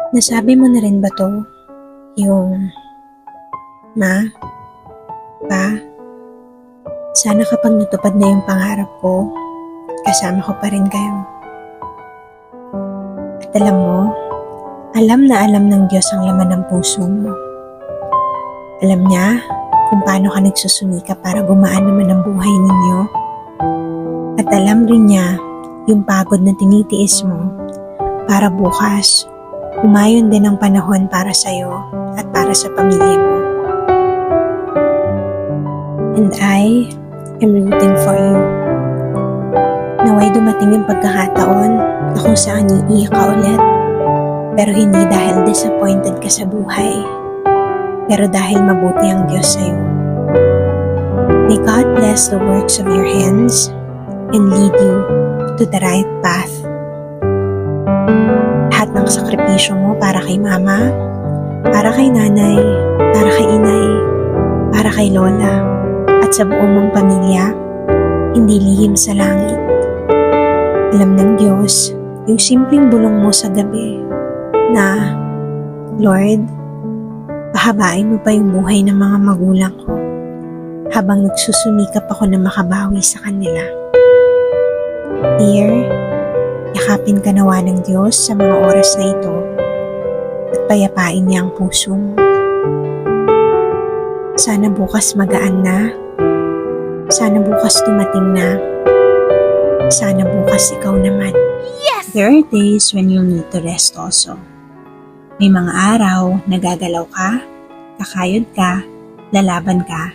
Nasabi mo na rin ba 'to? Yung, "Ma, Pa, sana kapag natupad na yung pangarap ko, kasama ko pa rin kayo." At alam na alam ng Diyos ang laman ng puso mo. Alam niya kung paano ka nagsusumikap para gumaan naman ang buhay ninyo. At alam rin niya yung pagod na tinitiis mo para bukas umayon din ang panahon para sa'yo at para sa pamilya mo. And I am rooting for you. Naway dumating yung pagkakataon na kung saan iiyak ka ulit, pero hindi dahil disappointed ka sa buhay, pero dahil mabuti ang Diyos sa'yo. May God bless the works of your hands and lead you to the right path. Lahat ng sakripisyo mo para kay mama, para kay nanay, para kay inay, para kay lola, at sa buong mong pamilya, hindi lihim sa langit. Alam ng Diyos yung simpleng bulong mo sa gabi na, "Lord, pahabain mo pa yung buhay ng mga magulang ko habang nagsusumikap ako na makabawi sa kanila." Dear, yakapin ka nawa ng Diyos sa mga oras na ito at payapain niya ang puso mo. Sana bukas magaan na. Sana bukas dumating na. Sana bukas ikaw naman. Yes! There are days when you'll need to rest also. May mga araw na gagalaw ka, kakayod ka, lalaban ka.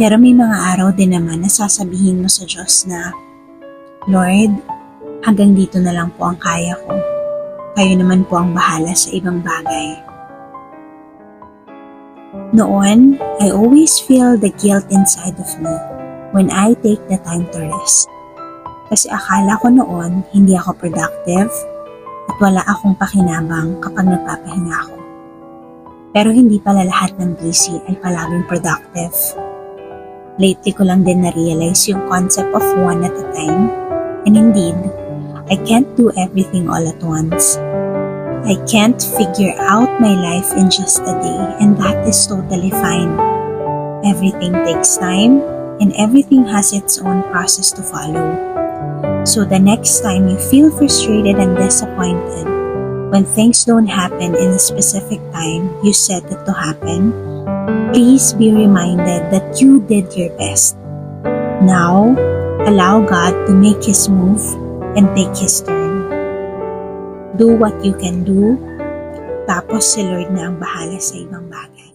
Pero may mga araw din naman na sasabihin mo sa Diyos na, "Lord, hanggang dito na lang po ang kaya ko. Kayo naman po ang bahala sa ibang bagay." Noon, I always feel the guilt inside of me when I take the time to rest. Kasi akala ko noon hindi ako productive at wala akong pakinabang kapag nagpapahinga ako. Pero hindi pala lahat ng busy ay palaging productive. Lately ko lang din na-realize yung concept of one at a time. And indeed, I can't do everything all at once. I can't figure out my life in just a day, and that is totally fine. Everything takes time, and everything has its own process to follow. So the next time you feel frustrated and disappointed, when things don't happen in a specific time you set it to happen, please be reminded that you did your best. Now, allow God to make His move and take His turn. Do what you can do, tapos si Lord na ang bahala sa ibang bagay.